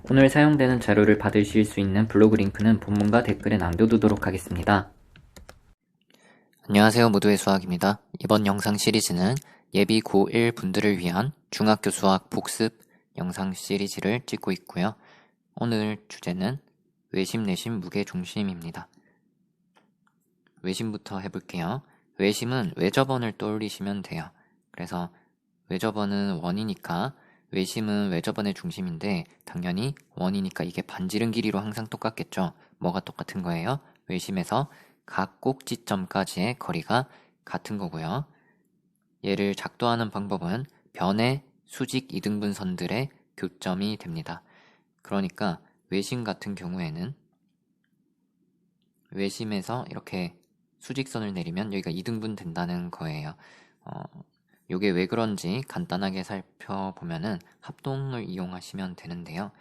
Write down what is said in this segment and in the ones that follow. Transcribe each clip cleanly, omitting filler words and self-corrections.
오늘 사용되는 자료를 받으실 수 있는 블로그 링크는 본문과 댓글에 남겨두도록 하겠습니다. 안녕하세요. 모두의 수학입니다. 이번 영상 시리즈는 예비 고1 분들을 위한 중학교 수학 복습 영상 시리즈를 찍고 있고요. 오늘 주제는 외심, 내심, 무게중심입니다. 외심부터 해볼게요. 외심은 외접원을 떠올리시면 돼요. 그래서 외접원은 원이니까 외심은 외접원의 중심인데 당연히 원이니까 이게 반지름 길이로 항상 똑같겠죠. 뭐가 똑같은 거예요? 외심에서 각 꼭지점까지의 거리가 같은 거고요. 얘를 작도하는 방법은 변의 수직 이등분선들의 교점이 됩니다. 그러니까 외심 같은 경우에는 외심에서 이렇게 수직선을 내리면 여기가 이등분 된다는 거예요. 요게 왜 그런지 간단하게 살펴보면은 합동을 이용하시면 되는데요.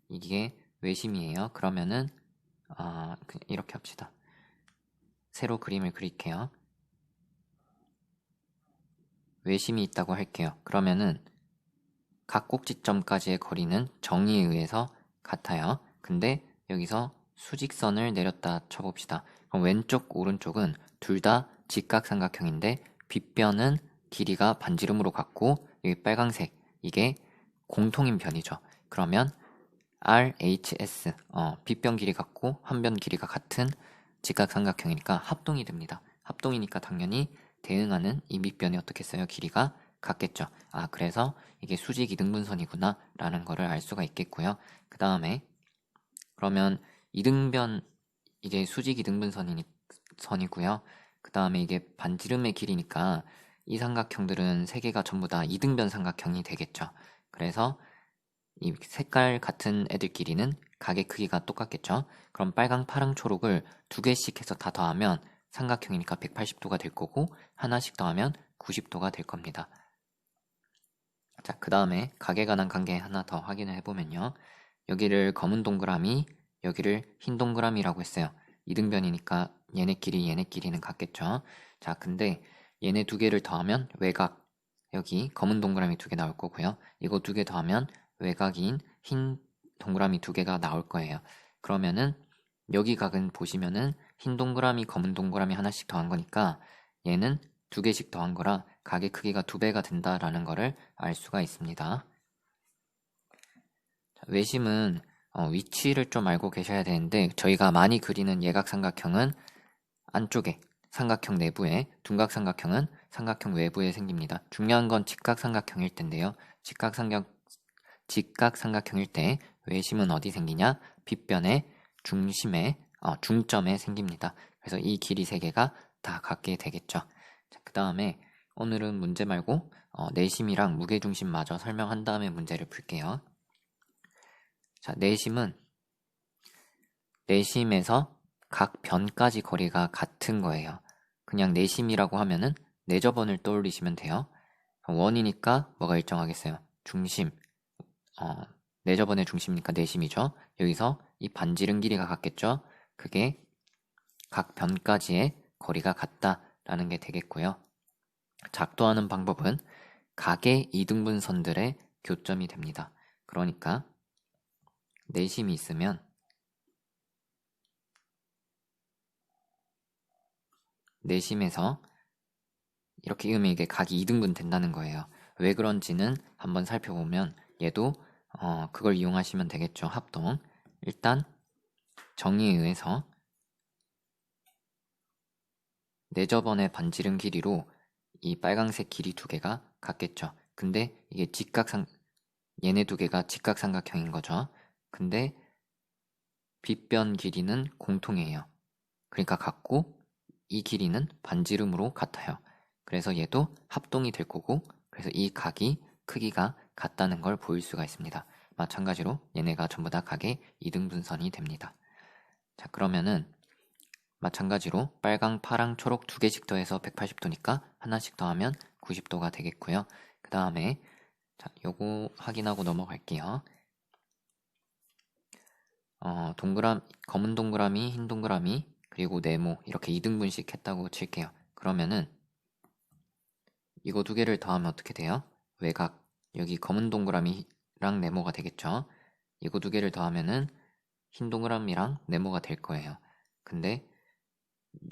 이게 외심이에요. 그러면은 이렇게 합시다. 세로 그림을 그릴게요. 외심이 있다고 할게요. 그러면은 각 꼭지점까지의 거리는 정의에 의해서 같아요. 근데 여기서 수직선을 내렸다 쳐봅시다. 그럼 왼쪽, 오른쪽은 둘 다 직각삼각형인데 빗변은 길이가 반지름으로 같고 여기 빨강색 이게 공통인 변이죠. 그러면 RHS 빗변 길이 같고 한변 길이가 같은 직각삼각형이니까 합동이 됩니다. 합동이니까 당연히 대응하는 이 밑변이 어떻게 써요? 길이가 같겠죠. 그래서 이게 수직 이등분선이구나 라는 거를 알 수가 있겠고요. 그 다음에 그러면 이등변 이게 수직 이등분선이고요. 그 다음에 이게 반지름의 길이니까 이 삼각형들은 세 개가 전부 다 이등변 삼각형이 되겠죠. 그래서 이 색깔 같은 애들끼리는 각의 크기가 똑같겠죠. 그럼 빨강, 파랑, 초록을 두 개씩 해서 다 더하면 삼각형이니까 180도가 될 거고 하나씩 더하면 90도가 될 겁니다. 자, 그 다음에 각에 관한 관계 하나 더 확인을 해보면요. 여기를 검은 동그라미, 여기를 흰 동그라미라고 했어요. 이등변이니까 얘네끼리는 같겠죠. 자, 근데 얘네 두 개를 더하면 외곽, 여기 검은 동그라미 두 개 나올 거고요. 이거 두 개 더하면 외곽인 흰 동그라미 두 개가 나올 거예요. 그러면은 여기 각은 보시면은 흰 동그라미, 검은 동그라미 하나씩 더한 거니까 얘는 두 개씩 더한 거라 각의 크기가 두 배가 된다라는 거를 알 수가 있습니다. 자, 외심은 위치를 좀 알고 계셔야 되는데 저희가 많이 그리는 예각삼각형은 안쪽에 삼각형 내부에, 둔각삼각형은 삼각형 외부에 생깁니다. 중요한 건 직각삼각형일 텐데요. 직각삼각형일 때 외심은 어디 생기냐? 빗변의 중심에, 중점에 생깁니다. 그래서 이 길이 세 개가 다 같게 되겠죠. 그 다음에 오늘은 문제 말고 내심이랑 무게중심마저 설명한 다음에 문제를 풀게요. 자, 내심에서 각 변까지 거리가 같은 거예요. 그냥 내심이라고 하면은 내접원을 떠올리시면 돼요. 원이니까 뭐가 일정하겠어요? 중심. 내접원의 중심이니까 내심이죠. 여기서 이 반지름 길이가 같겠죠? 그게 각 변까지의 거리가 같다라는 게 되겠고요. 작도하는 방법은 각의 이등분선들의 교점이 됩니다. 그러니까 내심이 있으면 내심에서 이렇게 이으면 이게 각이 2등분 된다는 거예요. 왜 그런지는 한번 살펴보면 얘도 그걸 이용하시면 되겠죠. 합동. 일단 정의에 의해서 내접원의 반지름 길이로 이 빨강색 길이 두 개가 같겠죠. 근데 이게 얘네 두 개가 직각삼각형인 거죠. 근데 빗변 길이는 공통이에요. 그러니까 같고 이 길이는 반지름으로 같아요. 그래서 얘도 합동이 될 거고 그래서 이 각이 크기가 같다는 걸 보일 수가 있습니다. 마찬가지로 얘네가 전부 다 각의 이등분선이 됩니다. 자, 그러면은 마찬가지로 빨강, 파랑, 초록 두 개씩 더해서 180도니까 하나씩 더하면 90도가 되겠고요. 그 다음에 요거 확인하고 넘어갈게요. 검은 동그라미, 흰 동그라미, 그리고 네모 이렇게 2등분씩 했다고 칠게요. 그러면은 이거 두 개를 더하면 어떻게 돼요? 외곽, 여기 검은 동그라미랑 네모가 되겠죠? 이거 두 개를 더하면은 흰 동그라미랑 네모가 될 거예요. 근데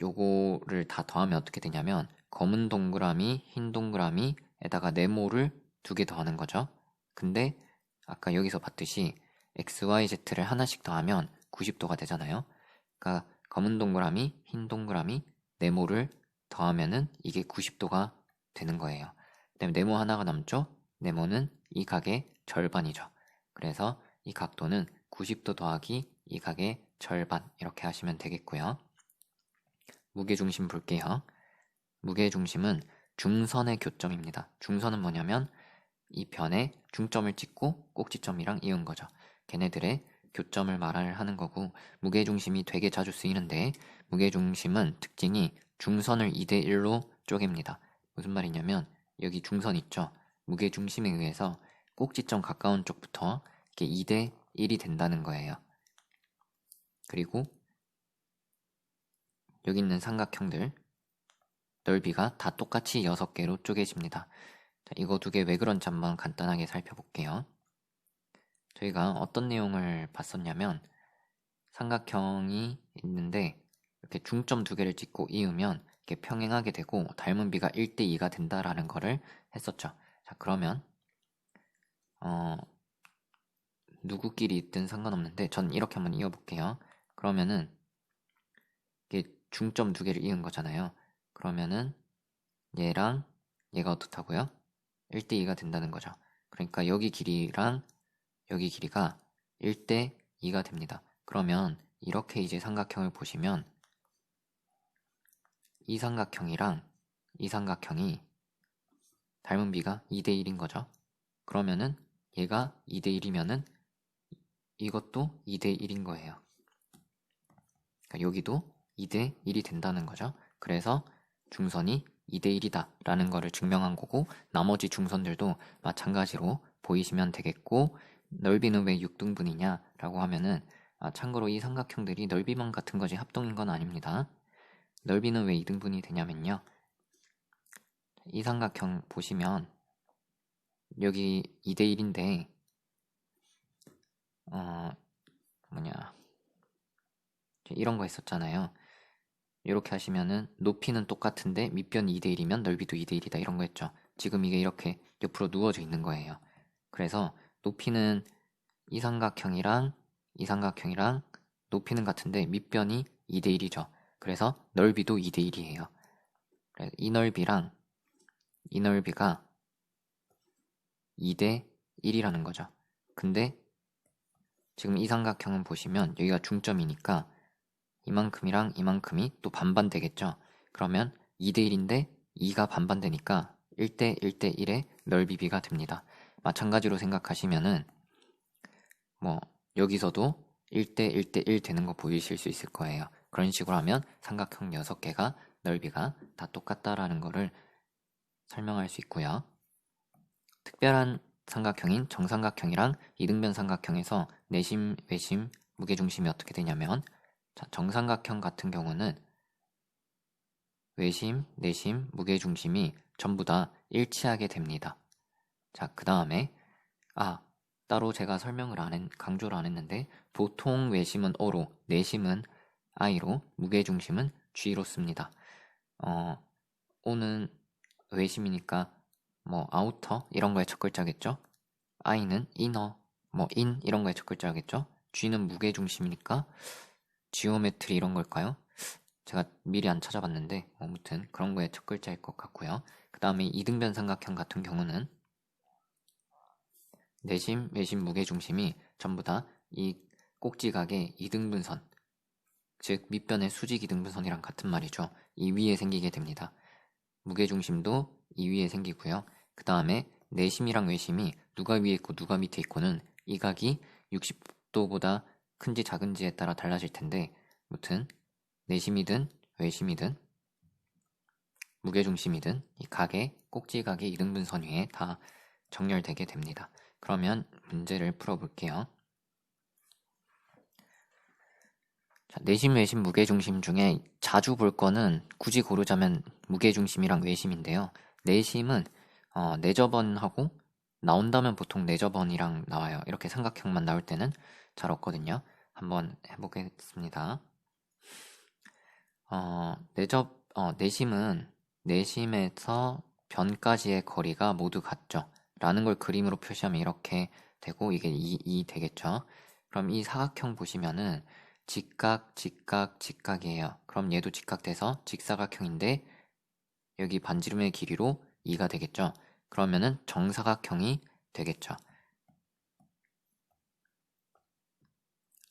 요거를 다 더하면 어떻게 되냐면 검은 동그라미, 흰 동그라미에다가 네모를 두 개 더하는 거죠. 근데 아까 여기서 봤듯이 x, y, z를 하나씩 더하면 90도가 되잖아요. 그러니까 검은 동그라미, 흰 동그라미, 네모를 더하면은 이게 90도가 되는 거예요. 그다음에 네모 하나가 남죠? 네모는 이 각의 절반이죠. 그래서 이 각도는 90도 더하기 이 각의 절반 이렇게 하시면 되겠고요. 무게중심 볼게요. 무게중심은 중선의 교점입니다. 중선은 뭐냐면 이 변에 중점을 찍고 꼭지점이랑 이은 거죠. 걔네들의 교점을 말하는 거고, 무게중심이 되게 자주 쓰이는데 무게중심은 특징이 중선을 2대1로 쪼갭니다. 무슨 말이냐면 여기 중선 있죠? 무게중심에 의해서 꼭지점 가까운 쪽부터 이렇게 2대1이 된다는 거예요. 그리고 여기 있는 삼각형들 넓이가 다 똑같이 6개로 쪼개집니다. 자, 이거 두 개 왜 그런지 한번 간단하게 살펴볼게요. 저희가 어떤 내용을 봤었냐면 삼각형이 있는데 이렇게 중점 두 개를 찍고 이으면 이렇게 평행하게 되고 닮은 비가 1대2가 된다라는 거를 했었죠. 자, 그러면 누구끼리 있든 상관없는데 전 이렇게 한번 이어볼게요. 그러면은 이게 중점 두 개를 이은 거잖아요. 그러면은 얘랑 얘가 어떻다고요? 1대2가 된다는 거죠. 그러니까 여기 길이랑 여기 길이가 1대2가 됩니다. 그러면 이렇게 이제 삼각형을 보시면 이 삼각형이랑 이 삼각형이 닮은 비가 2대1인 거죠. 그러면은 얘가 2대1이면은 이것도 2대1인 거예요. 그러니까 여기도 2대1이 된다는 거죠. 그래서 중선이 2대1이다 라는 거를 증명한 거고, 나머지 중선들도 마찬가지로 보이시면 되겠고, 넓이는 왜 6등분이냐 라고 하면은 참고로 이 삼각형들이 넓이만 같은 거지 합동인 건 아닙니다. 넓이는 왜 2등분이 되냐면요, 이 삼각형 보시면 여기 2대1인데 이런 거 했었잖아요. 이렇게 하시면은 높이는 똑같은데 밑변이 2대1이면 넓이도 2대1이다 이런 거 했죠. 지금 이게 이렇게 옆으로 누워져 있는 거예요. 그래서 높이는 이 삼각형이랑 이 삼각형이랑 높이는 같은데 밑변이 2대1이죠. 그래서 넓이도 2대1이에요. 이 넓이랑 이 넓이가 2대1이라는 거죠. 근데 지금 이 삼각형은 보시면 여기가 중점이니까 이만큼이랑 이만큼이 또 반반 되겠죠. 그러면 2대1인데 2가 반반 되니까 1대 1대1의 넓이비가 됩니다. 마찬가지로 생각하시면은 여기서도 1대 1대1 되는 거 보이실 수 있을 거예요. 그런 식으로 하면 삼각형 6개가 넓이가 다 똑같다라는 거를 설명할 수 있고요. 특별한 삼각형인 정삼각형이랑 이등변 삼각형에서 내심, 외심, 무게중심이 어떻게 되냐면, 자, 정삼각형 같은 경우는 외심, 내심, 무게중심이 전부 다 일치하게 됩니다. 자, 그 다음에 따로 제가 강조를 안 했는데, 보통 외심은 O로, 내심은 I로, 무게중심은 G로 씁니다. O는 외심이니까 아우터 이런 거의 첫 글자겠죠. I는 이너, 인 이런 거의 첫 글자겠죠. G는 무게중심이니까 지오메트리 이런 걸까요? 제가 미리 안 찾아봤는데 아무튼 그런 거의 첫 글자일 것 같고요. 그 다음에 이등변 삼각형 같은 경우는 내심, 외심, 무게중심이 전부 다 이 꼭지각의 이등분선, 즉 밑변의 수직 이등분선이랑 같은 말이죠. 이 위에 생기게 됩니다. 무게중심도 이 위에 생기고요. 그 다음에 내심이랑 외심이 누가 위에 있고 누가 밑에 있고는 이 각이 60도보다 큰지 작은지에 따라 달라질 텐데, 아무튼 내심이든 외심이든 무게중심이든 이 각의 꼭지각의 이등분선 위에 다 정렬되게 됩니다. 그러면 문제를 풀어볼게요. 자, 내심, 외심, 무게중심 중에 자주 볼 거는 굳이 고르자면 무게중심이랑 외심인데요. 내심은 내저번하고 나온다면 보통 내저번이랑 나와요. 이렇게 삼각형만 나올 때는 잘 없거든요. 한번 해보겠습니다. 내심은 내심에서 변까지의 거리가 모두 같죠. 라는 걸 그림으로 표시하면 이렇게 되고 이게 2 되겠죠. 그럼 이 사각형 보시면은 직각, 직각, 직각이에요. 그럼 얘도 직각돼서 직사각형인데 여기 반지름의 길이로 2가 되겠죠. 그러면은 정사각형이 되겠죠.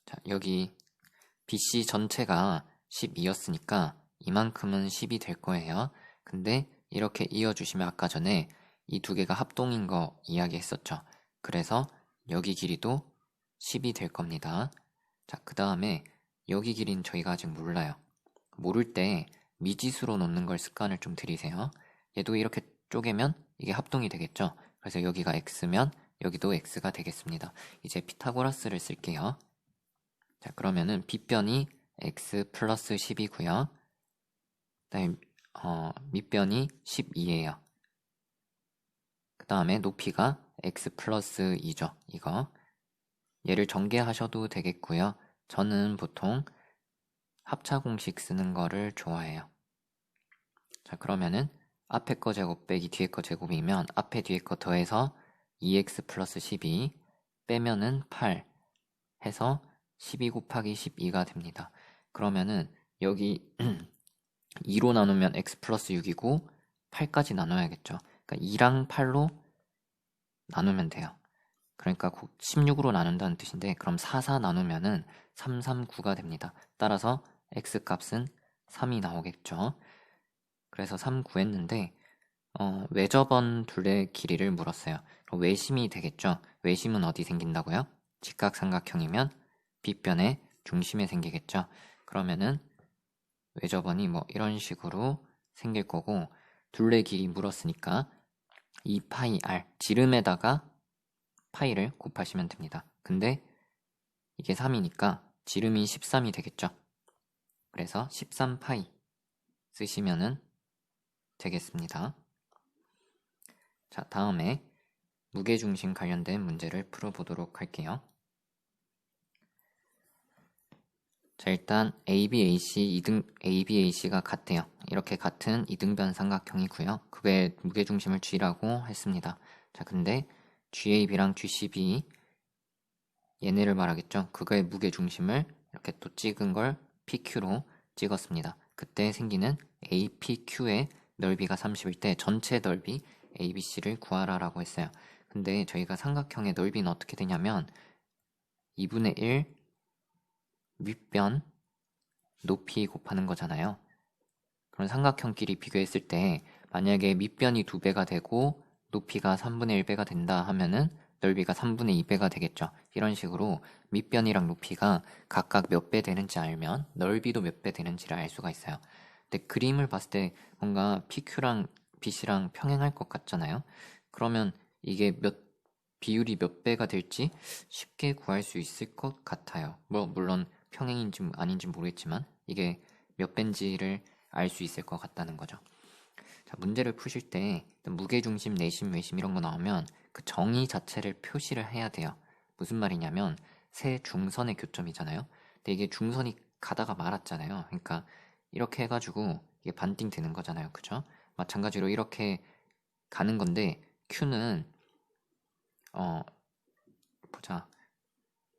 자, 여기 BC 전체가 12였으니까 이만큼은 10이 될 거예요. 근데 이렇게 이어주시면 아까 전에 이 두 개가 합동인 거 이야기했었죠. 그래서 여기 길이도 10이 될 겁니다. 자, 그 다음에 여기 길이는 저희가 아직 몰라요. 모를 때 미지수로 놓는 걸 습관을 좀 들이세요. 얘도 이렇게 쪼개면 이게 합동이 되겠죠. 그래서 여기가 x면 여기도 x가 되겠습니다. 이제 피타고라스를 쓸게요. 자, 그러면은 빗변이 x 플러스 10이고요. 그다음에 밑변이 12예요. 그 다음에 높이가 x 플러스 2죠. 이거 얘를 전개하셔도 되겠고요. 저는 보통 합차 공식 쓰는 거를 좋아해요. 자, 그러면은 앞에 거 제곱 빼기 뒤에 거 제곱이면 앞에 뒤에 거 더해서 2x 플러스 12 빼면은 8 해서 12 곱하기 12가 됩니다. 그러면은 여기 2로 나누면 x 플러스 6이고 8까지 나눠야겠죠. 그러니까 2랑 8로 나누면 돼요. 그러니까 16으로 나눈다는 뜻인데 그럼 4 나누면은 339가 됩니다. 따라서 x 값은 3이 나오겠죠. 그래서 3 구했는데 외접원 둘의 길이를 물었어요. 그럼 외심이 되겠죠. 외심은 어디 생긴다고요? 직각삼각형이면 빗변의 중심에 생기겠죠. 그러면은 외접원이 뭐 이런 식으로 생길 거고 둘의 길이 물었으니까 2파이 r 지름에다가 파이를 곱하시면 됩니다. 근데 이게 3이니까 지름이 13이 되겠죠. 그래서 13파이 쓰시면은 되겠습니다. 자, 다음에 무게중심 관련된 문제를 풀어보도록 할게요. 자, 일단 ABAC가 같대요. 이렇게 같은 이등변 삼각형이고요. 그게 무게중심을 G라고 했습니다. 자, 근데 GAB랑 GCB 얘네를 말하겠죠. 그거의 무게중심을 이렇게 또 찍은 걸 PQ로 찍었습니다. 그때 생기는 APQ의 넓이가 30일 때 전체 넓이 ABC를 구하라라고 했어요. 근데 저희가 삼각형의 넓이는 어떻게 되냐면 2분의 1 윗변 높이 곱하는 거잖아요. 그럼 삼각형끼리 비교했을 때 만약에 밑변이 2배가 되고 높이가 3분의 1배가 된다 하면은 넓이가 3분의 2배가 되겠죠. 이런 식으로 밑변이랑 높이가 각각 몇 배 되는지 알면 넓이도 몇 배 되는지를 알 수가 있어요. 근데 그림을 봤을 때 뭔가 PQ랑 BC랑 평행할 것 같잖아요. 그러면 이게 비율이 몇 배가 될지 쉽게 구할 수 있을 것 같아요. 물론 평행인지 아닌지 모르겠지만 이게 몇 배인지를 알 수 있을 것 같다는 거죠. 자, 문제를 푸실 때 무게중심, 내심, 외심 이런 거 나오면 그 정의 자체를 표시를 해야 돼요. 무슨 말이냐면 세 중선의 교점이잖아요. 근데 이게 중선이 가다가 말았잖아요. 그러니까 이렇게 해가지고 이게 반띵 되는 거잖아요. 그죠? 마찬가지로 이렇게 가는 건데 Q는 보자.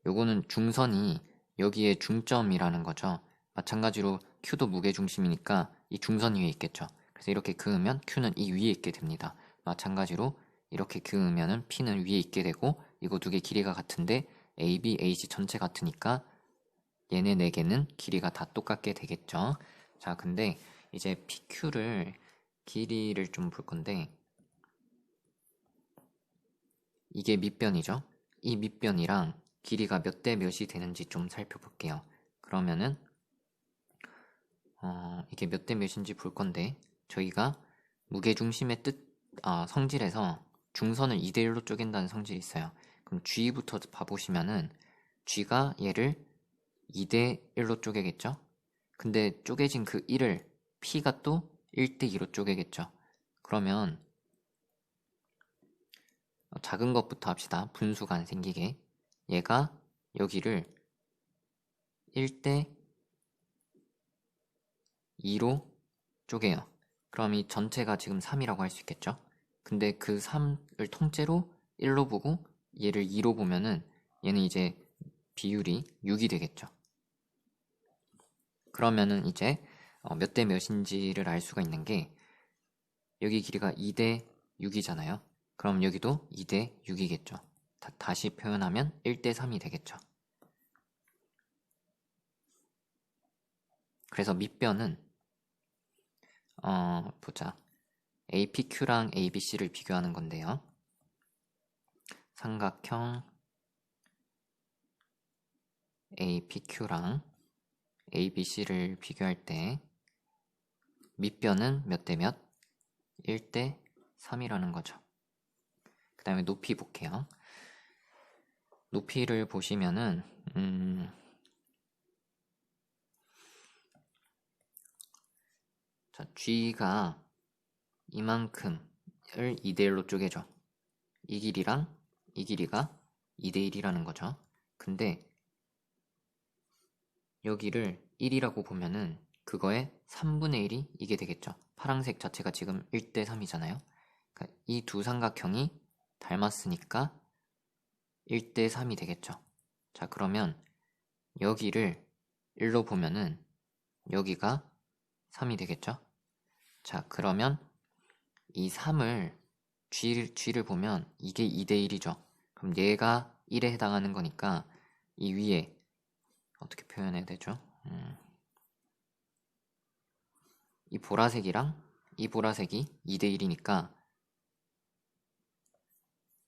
요거는 중선이 여기에 중점이라는 거죠. 마찬가지로 Q도 무게중심이니까 이 중선 위에 있겠죠. 그래서 이렇게 그으면 Q는 이 위에 있게 됩니다. 마찬가지로 이렇게 그으면 P는 위에 있게 되고 이거 두 개 길이가 같은데 AB, AC 전체 같으니까 얘네 네 개는 길이가 다 똑같게 되겠죠. 자, 근데 이제 PQ를 길이를 좀 볼 건데 이게 밑변이죠. 이 밑변이랑 길이가 몇 대 몇이 되는지 좀 살펴볼게요. 그러면은 이게 몇 대 몇인지 볼 건데 저희가 무게중심의 성질에서 중선을 2대 1로 쪼갠다는 성질이 있어요. 그럼 G부터 봐보시면은 G가 얘를 2대 1로 쪼개겠죠? 근데 쪼개진 그 1을 P가 또 1대 2로 쪼개겠죠? 그러면 작은 것부터 합시다. 분수가 안 생기게. 얘가 여기를 1대 2로 쪼개요. 그럼 이 전체가 지금 3이라고 할 수 있겠죠? 근데 그 3을 통째로 1로 보고 얘를 2로 보면은 얘는 이제 비율이 6이 되겠죠. 그러면은 이제 몇 대 몇인지를 알 수가 있는 게 여기 길이가 2대 6이잖아요. 그럼 여기도 2대 6이겠죠. 다시 표현하면 1대 3이 되겠죠. 그래서 밑변은 보자. APQ랑 ABC를 비교하는 건데요. 삼각형 APQ랑 ABC를 비교할 때 밑변은 몇 대 몇? 1대 3이라는 거죠. 그 다음에 높이 볼게요. 높이를 보시면은 자, G가 이만큼을 2대 1로 쪼개죠. 이 길이랑 이 길이가 2대 1이라는 거죠. 근데 여기를 1이라고 보면은 그거의 3분의 1이 이게 되겠죠. 파란색 자체가 지금 1대 3이잖아요. 그러니까 이 두 삼각형이 닮았으니까 1대 3이 되겠죠. 자, 그러면 여기를 1로 보면은 여기가 3이 되겠죠. 자, 그러면 이 3을 G를 보면 이게 2대 1이죠. 그럼 얘가 1에 해당하는 거니까 이 위에 어떻게 표현해야 되죠? 이 보라색이랑 이 보라색이 2대 1이니까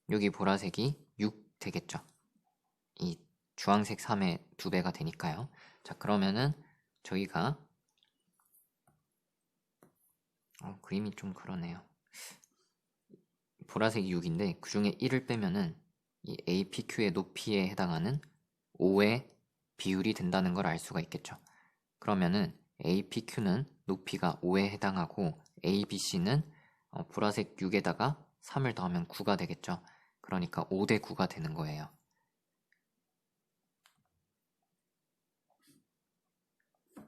여기 보라색이 6 되겠죠. 이 주황색 3의 2배가 되니까요. 자, 그러면은 저희가 그림이 좀 그러네요. 보라색이 6인데 그 중에 1을 빼면은 이 APQ의 높이에 해당하는 5의 비율이 된다는 걸 알 수가 있겠죠. 그러면은 APQ는 높이가 5에 해당하고 ABC는 보라색 6에다가 3을 더하면 9가 되겠죠. 그러니까 5대 9가 되는 거예요.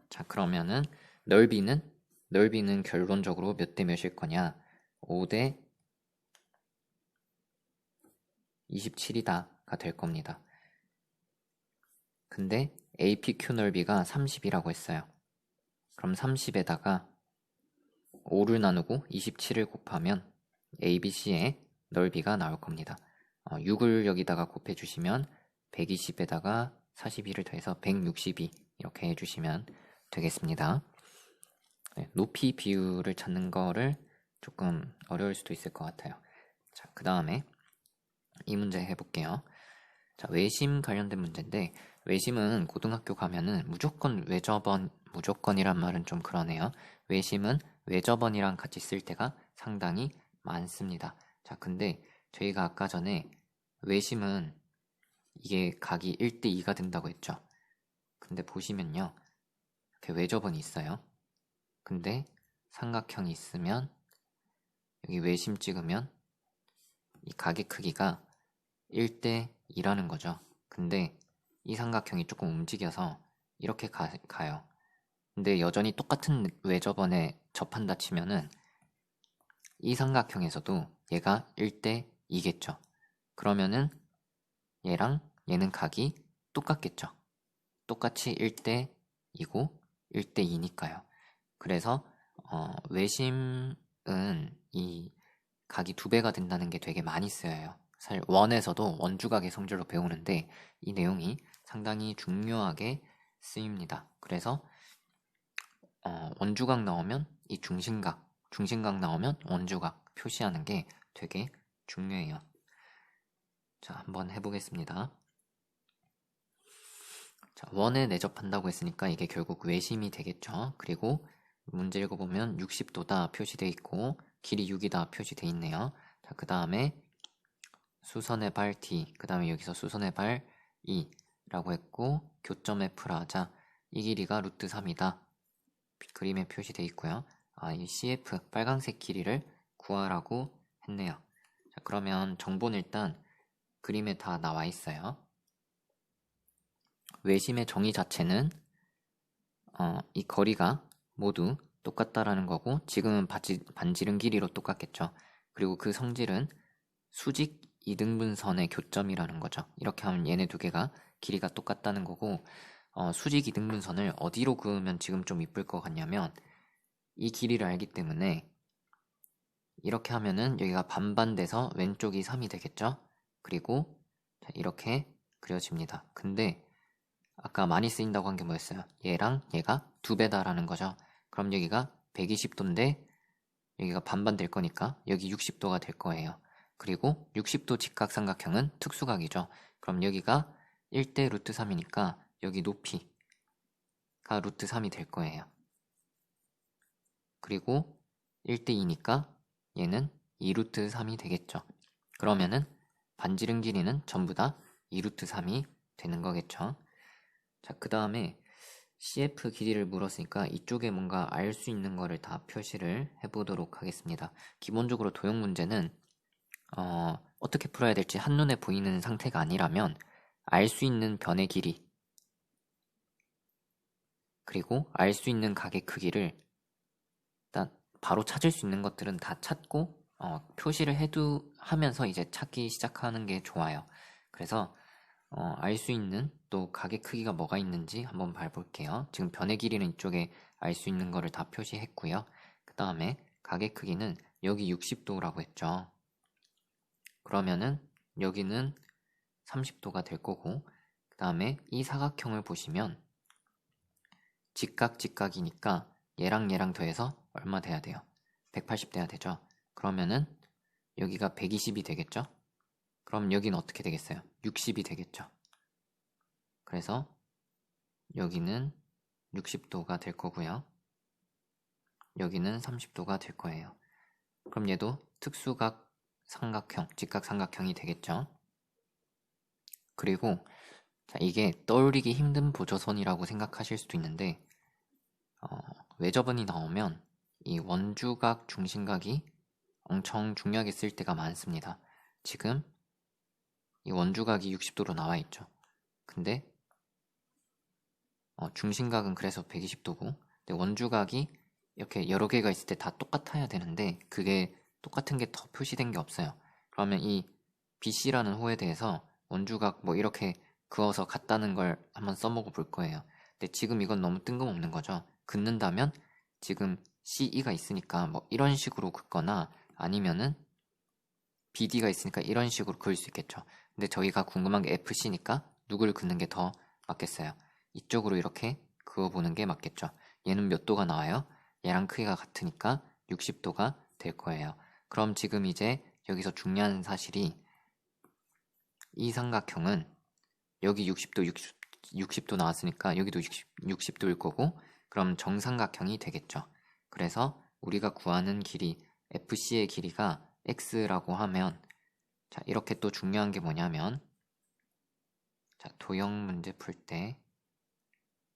자, 그러면은 넓이는 결론적으로 몇 대 몇일 거냐? 5대 27이다가 될 겁니다. 근데 APQ 넓이가 30이라고 했어요. 그럼 30에다가 5를 나누고 27을 곱하면 ABC의 넓이가 나올 겁니다. 6을 여기다가 곱해주시면 120에다가 42를 더해서 162 이렇게 해주시면 되겠습니다. 네, 높이 비율을 찾는 거를 조금 어려울 수도 있을 것 같아요. 자, 그 다음에 이 문제 해볼게요. 자, 외심 관련된 문제인데 외심은 고등학교 가면은 무조건 무조건이란 말은 좀 그러네요. 외심은 외저번이랑 같이 쓸 때가 상당히 많습니다. 자, 근데 저희가 아까 전에 외심은 이게 각이 1대 2가 된다고 했죠. 근데 보시면요. 이렇게 외저번이 있어요. 근데 삼각형이 있으면 여기 외심 찍으면 이 각의 크기가 1대 2라는 거죠. 근데 이 삼각형이 조금 움직여서 이렇게 가요. 근데 여전히 똑같은 외접원에 접한다 치면은 이 삼각형에서도 얘가 1대 2겠죠. 그러면은 얘랑 얘는 각이 똑같겠죠. 똑같이 1대 2고 1대 2니까요. 그래서 외심은 이 각이 2배가 된다는 게 되게 많이 쓰여요. 사실 원에서도 원주각의 성질로 배우는데 이 내용이 상당히 중요하게 쓰입니다. 그래서 원주각 나오면 이 중심각 나오면 원주각 표시하는 게 되게 중요해요. 자, 한번 해보겠습니다. 자, 원에 내접한다고 했으니까 이게 결국 외심이 되겠죠. 그리고 문제 읽어보면 60도다 표시되어 있고 길이 6이다 표시되어 있네요. 자, 그 다음에 수선의 발 D, 그 다음에 여기서 수선의 발 E 라고 했고 교점 F라 하자. 이 길이가 루트 3이다. 그림에 표시되어 있고요. 이 CF 빨간색 길이를 구하라고 했네요. 자, 그러면 정보는 일단 그림에 다 나와 있어요. 외심의 정의 자체는 이 거리가 모두 똑같다라는 거고, 지금은 반지름 길이로 똑같겠죠. 그리고 그 성질은 수직 이등분선의 교점이라는 거죠. 이렇게 하면 얘네 두 개가 길이가 똑같다는 거고, 수직 이등분선을 어디로 그으면 지금 좀 이쁠 것 같냐면, 이 길이를 알기 때문에 이렇게 하면은 여기가 반반 돼서 왼쪽이 3이 되겠죠. 그리고 자, 이렇게 그려집니다. 근데 아까 많이 쓰인다고 한 게 뭐였어요? 얘랑 얘가 2배다라는 거죠. 그럼 여기가 120도인데 여기가 반반 될 거니까 여기 60도가 될 거예요. 그리고 60도 직각삼각형은 특수각이죠. 그럼 여기가 1대 루트 3이니까 여기 높이가 루트 3이 될 거예요. 그리고 1대 2니까 얘는 2루트 3이 되겠죠. 그러면은 반지름 길이는 전부 다 2루트 3이 되는 거겠죠. 자, 그 다음에 CF 길이를 물었으니까 이쪽에 뭔가 알 수 있는 거를 다 표시를 해보도록 하겠습니다. 기본적으로 도형 문제는 어떻게 풀어야 될지 한눈에 보이는 상태가 아니라면 알 수 있는 변의 길이 그리고 알 수 있는 각의 크기를 일단 바로 찾을 수 있는 것들은 다 찾고 표시를 하면서 이제 찾기 시작하는 게 좋아요. 그래서 알 수 있는 또 각의 크기가 뭐가 있는지 한번 봐볼게요. 지금 변의 길이는 이쪽에 알 수 있는 거를 다 표시했고요. 그 다음에 각의 크기는 여기 60도라고 했죠. 그러면은 여기는 30도가 될 거고, 그 다음에 이 사각형을 보시면 직각이니까 얘랑 얘랑 더해서 얼마 돼야 돼요? 180 돼야 되죠. 그러면은 여기가 120이 되겠죠. 그럼 여기는 어떻게 되겠어요? 60이 되겠죠. 그래서 여기는 60도가 될 거고요. 여기는 30도가 될 거예요. 그럼 얘도 특수각 삼각형, 직각삼각형이 되겠죠. 그리고 자, 이게 떠올리기 힘든 보조선이라고 생각하실 수도 있는데 외접은이 나오면 이 원주각, 중심각이 엄청 중요하게 쓸 때가 많습니다. 지금 이 원주각이 60도로 나와 있죠. 근데 중심각은 그래서 120도고, 근데 원주각이 이렇게 여러 개가 있을 때 다 똑같아야 되는데 그게 똑같은 게 더 표시된 게 없어요. 그러면 이 BC라는 호에 대해서 원주각 뭐 이렇게 그어서 같다는 걸 한번 써먹어 볼 거예요. 근데 지금 이건 너무 뜬금없는 거죠. 긋는다면 지금 CE가 있으니까 뭐 이런 식으로 긋거나 아니면은 BD가 있으니까 이런 식으로 그을 수 있겠죠. 근데 저희가 궁금한 게 FC니까 누구를 긋는 게 더 맞겠어요? 이쪽으로 이렇게 그어보는 게 맞겠죠. 얘는 몇 도가 나와요? 얘랑 크기가 같으니까 60도가 될 거예요. 그럼 지금 이제 여기서 중요한 사실이 이 삼각형은 여기 60도 나왔으니까 여기도 60도일 거고, 그럼 정삼각형이 되겠죠. 그래서 우리가 구하는 길이 FC의 길이가 x라고 하면, 자, 이렇게 또 중요한 게 뭐냐면, 자, 도형 문제 풀 때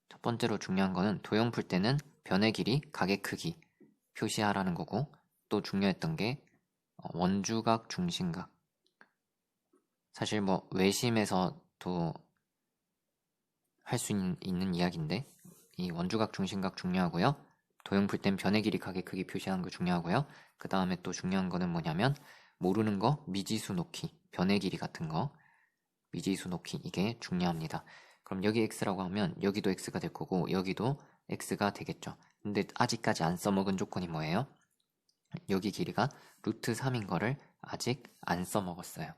첫 번째로 중요한 거는 도형 풀 때는 변의 길이, 각의 크기 표시하라는 거고, 또 중요했던 게 원주각, 중심각. 사실 뭐 외심에서도 할 수 있는 이야기인데 이 원주각, 중심각 중요하고요. 도형 풀 땐 변의 길이, 각의 크기 표시하는 거 중요하고요. 그 다음에 또 중요한 거는 뭐냐면 모르는 거 미지수 놓기, 변의 길이 같은 거 미지수 놓기, 이게 중요합니다. 그럼 여기 x라고 하면 여기도 x가 될 거고 여기도 x가 되겠죠. 근데 아직까지 안 써먹은 조건이 뭐예요? 여기 길이가 루트 3인 거를 아직 안 써먹었어요.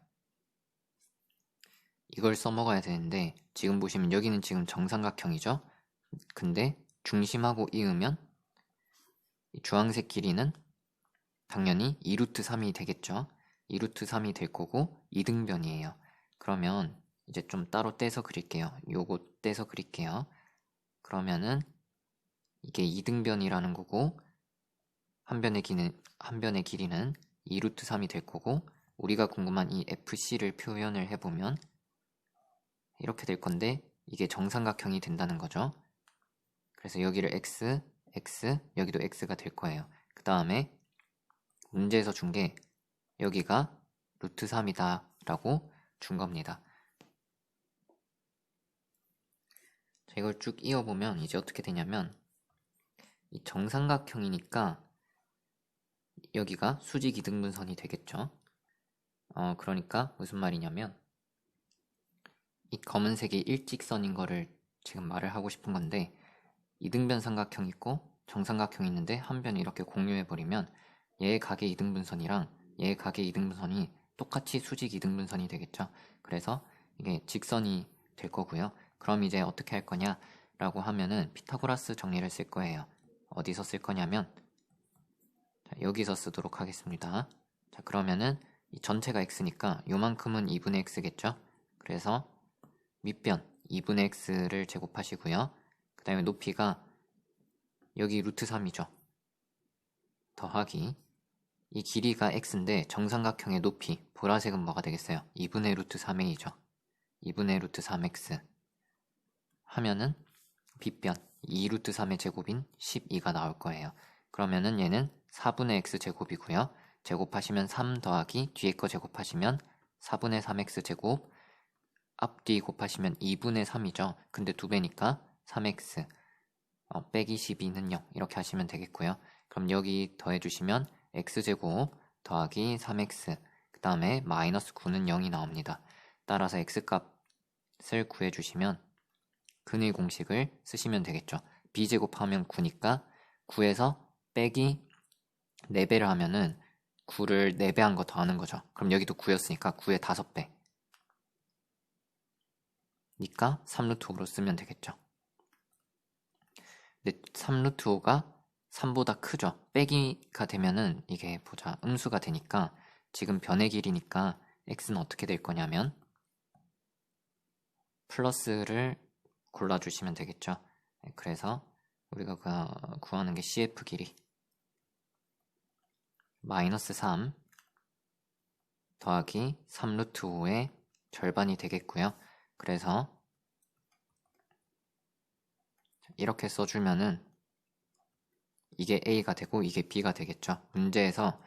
이걸 써먹어야 되는데 지금 보시면 여기는 지금 정삼각형이죠. 근데 중심하고 이으면 이 주황색 길이는 당연히 2루트 3이 되겠죠. 2루트 3이 될 거고 이등변이에요. 그러면 이제 좀 따로 떼서 그릴게요. 요거 떼서 그릴게요. 그러면은 이게 이등변이라는 거고 한 변의 길이는 2루트 3이 될 거고, 우리가 궁금한 이 FC를 표현을 해보면 이렇게 될 건데 이게 정삼각형이 된다는 거죠. 그래서 여기를 x, x, 여기도 x가 될 거예요. 그 다음에 문제에서 준 게 여기가 루트 3이다 라고 준 겁니다. 자, 이걸 쭉 이어보면 이제 어떻게 되냐면 이 정삼각형이니까 여기가 수직 이등분선이 되겠죠. 그러니까 무슨 말이냐면 이 검은색이 일직선인 거를 지금 말을 하고 싶은 건데 이등변 삼각형 있고 정삼각형이 있는데 한 변이 이렇게 공유해버리면 얘의 각의 이등분선이랑 얘의 각의 이등분선이 똑같이 수직 이등분선이 되겠죠. 그래서 이게 직선이 될 거고요. 그럼 이제 어떻게 할 거냐 라고 하면은 피타고라스 정리를 쓸 거예요. 어디서 쓸 거냐면 자, 여기서 쓰도록 하겠습니다. 자, 그러면은 이 전체가 x니까 요만큼은 2분의 x겠죠. 그래서 밑변 2분의 x를 제곱하시고요. 그 다음에 높이가 여기 루트 3이죠. 더하기 이 길이가 x인데 정삼각형의 높이 보라색은 뭐가 되겠어요? 2분의 루트 3a죠. 2분의 루트 3x 하면은 빗변 2 루트 3의 제곱인 12가 나올 거예요. 그러면은 얘는 4분의 x 제곱이고요. 제곱하시면 3 더하기 뒤에 거 제곱하시면 4분의 3x 제곱 앞뒤 곱하시면 2분의 3이죠. 근데 2배니까 3x 빼기 12는 0 이렇게 하시면 되겠고요. 그럼 여기 더해주시면 x제곱 더하기 3x 그 다음에 마이너스 9는 0이 나옵니다. 따라서 x값을 구해주시면 근의 공식을 쓰시면 되겠죠. b제곱하면 9니까 9에서 빼기 4배를 하면은 9를 4배 한 거 더하는 거죠. 그럼 여기도 9였으니까 9의 5배 니까 3루트 5로 쓰면 되겠죠. 근데 3루트 5가 3보다 크죠. 빼기가 되면은 이게 보자 음수가 되니까 지금 변의 길이니까 x는 어떻게 될 거냐면 플러스를 골라주시면 되겠죠. 그래서 우리가 구하는 게 CF 길이 마이너스 3 더하기 3루트 5의 절반이 되겠고요. 그래서 이렇게 써주면은 이게 A가 되고 이게 B가 되겠죠. 문제에서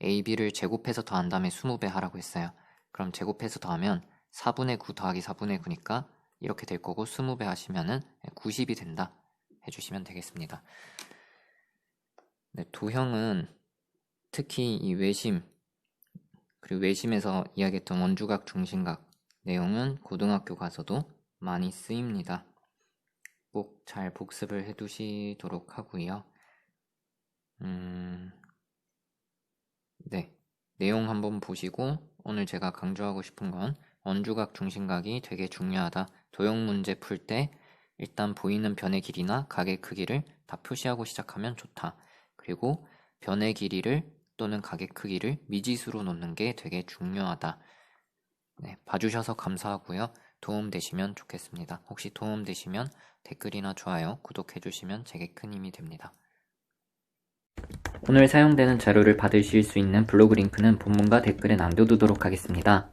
A, B를 제곱해서 더한 다음에 20배 하라고 했어요. 그럼 제곱해서 더하면 4분의 9 더하기 4분의 9니까 이렇게 될 거고 20배 하시면은 90이 된다 해주시면 되겠습니다. 네, 도형은 특히 이 외심 그리고 외심에서 이야기했던 원주각, 중심각 내용은 고등학교 가서도 많이 쓰입니다. 꼭 잘 복습을 해두시도록 하고요. 네, 내용 한번 보시고 오늘 제가 강조하고 싶은 건 원주각, 중심각이 되게 중요하다. 도형 문제 풀 때 일단 보이는 변의 길이나 각의 크기를 다 표시하고 시작하면 좋다. 그리고 변의 길이를 또는 각의 크기를 미지수로 놓는 게 되게 중요하다. 네, 봐주셔서 감사하고요. 도움되시면 좋겠습니다. 혹시 도움되시면 댓글이나 좋아요, 구독해주시면 제게 큰 힘이 됩니다. 오늘 사용되는 자료를 받으실 수 있는 블로그 링크는 본문과 댓글에 남겨두도록 하겠습니다.